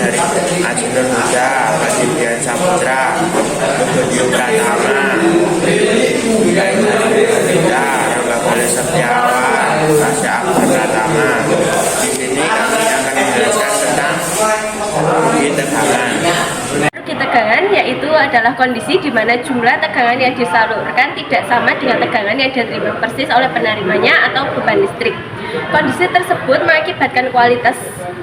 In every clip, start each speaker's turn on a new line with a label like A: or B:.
A: dari Aji Nur Huda, Adidian Saputra, Budi Pratama, Huda, Rangga Bale Setiawan, Tasya Akbar Pratama. Di sini kami akan menjelaskan tentang rugi tegangan.
B: Rugi tegangan yaitu adalah kondisi di mana jumlah tegangan yang disalurkan tidak sama dengan tegangan yang diterima persis oleh penerimanya atau beban listrik. Kondisi tersebut mengakibatkan kualitas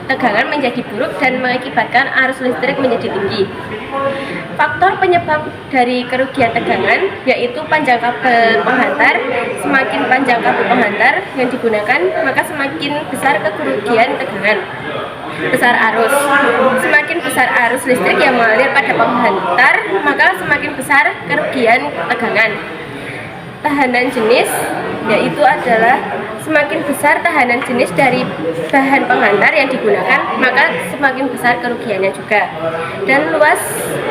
B: tegangan menjadi buruk dan mengakibatkan arus listrik menjadi tinggi. Faktor penyebab dari kerugian tegangan yaitu panjang kabel penghantar. Semakin panjang kabel penghantar yang digunakan, maka semakin besar kerugian tegangan. Besar arus. Semakin besar arus listrik yang mengalir pada penghantar, maka semakin besar kerugian tegangan. Tahanan jenis yaitu adalah semakin besar tahanan jenis dari bahan penghantar yang digunakan, maka semakin besar kerugiannya juga. Dan luas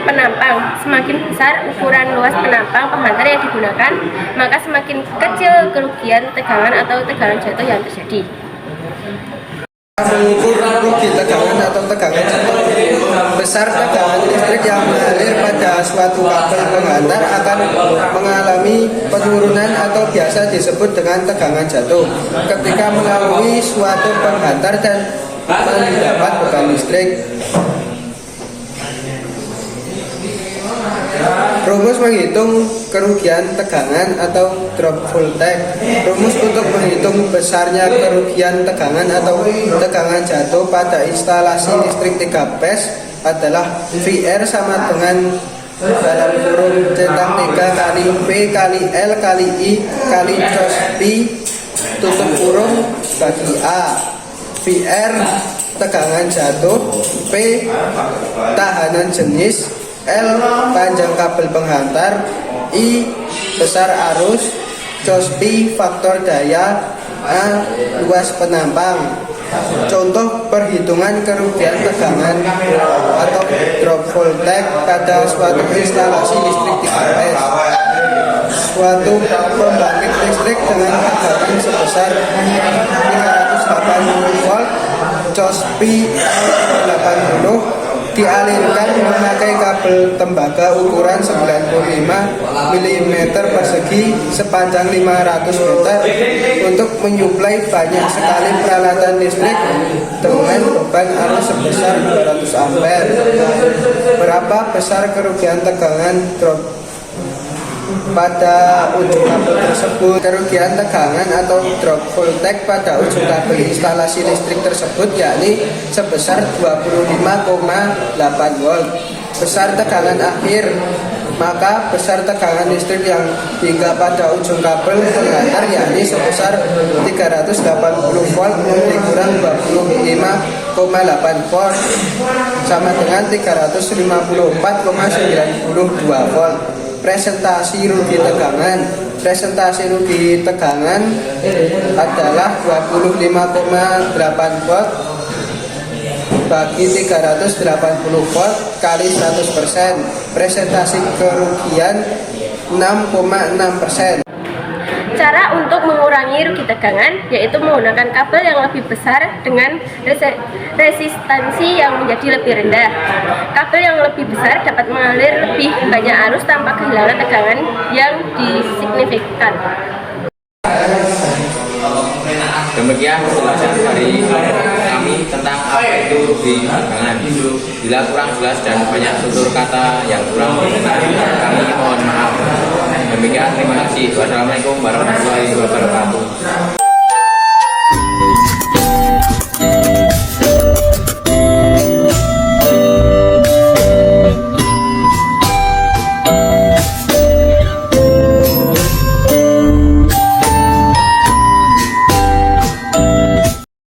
B: penampang, semakin besar ukuran luas penampang penghantar yang digunakan, maka semakin kecil kerugian tegangan atau tegangan jatuh yang terjadi.
C: Mengukur rugi tegangan atau tegangan jatuh. Besar tegangan listrik yang mengalir pada suatu kabel penghantar akan mengalami penurunan atau biasa disebut dengan tegangan jatuh ketika melalui suatu penghantar dan mendapat beban listrik. Rumus menghitung kerugian tegangan atau drop voltage. Rumus untuk menghitung besarnya kerugian tegangan atau tegangan jatuh pada instalasi listrik 3 phase adalah VR sama dengan dalam kurung centang 3 kali P kali L kali I kali cos Pi tutup kurung bagi A. VR tegangan jatuh, P tahanan jenis, L panjang kabel penghantar, I besar arus, cos Pi faktor daya, A luas penampang. Contoh perhitungan kerugian tegangan atau drop voltage pada suatu instalasi listrik 3 phase. Suatu pembangkit listrik dengan tegangan sebesar 380 volt, cos Pi 80 dialirkan memakai kabel tembaga ukuran 95 mm persegi sepanjang 500 meter untuk menyuplai banyak sekali peralatan listrik dengan beban arus sebesar 200 ampere. Berapa besar kerugian tegangan drop pada ujung kabel tersebut? Kerugian tegangan atau drop voltage pada ujung kabel instalasi listrik tersebut yakni sebesar 25,8 volt. Besar tegangan akhir, maka besar tegangan listrik yang hingga pada ujung kabel penghantar yakni sebesar 380 volt dikurang 25,8 volt sama dengan 354,92 volt. Presentasi rugi tegangan. Presentasi rugi tegangan adalah 25,8 volt bagi 380 volt kali 100%. Presentasi kerugian 6,6%.
B: Cara untuk mengurangi rugi tegangan yaitu menggunakan kabel yang lebih besar dengan resistansi yang menjadi lebih rendah. Kabel yang lebih besar dapat mengalir lebih banyak arus tanpa kehilangan tegangan yang signifikan.
D: Demikian penjelasan dari kami tentang apa itu rugi tegangan. Bila kurang jelas dan banyak tutur kata yang kurang berkenan, kami mohon maaf. Demikian, terima kasih. Wassalamualaikum warahmatullahi wabarakatuh.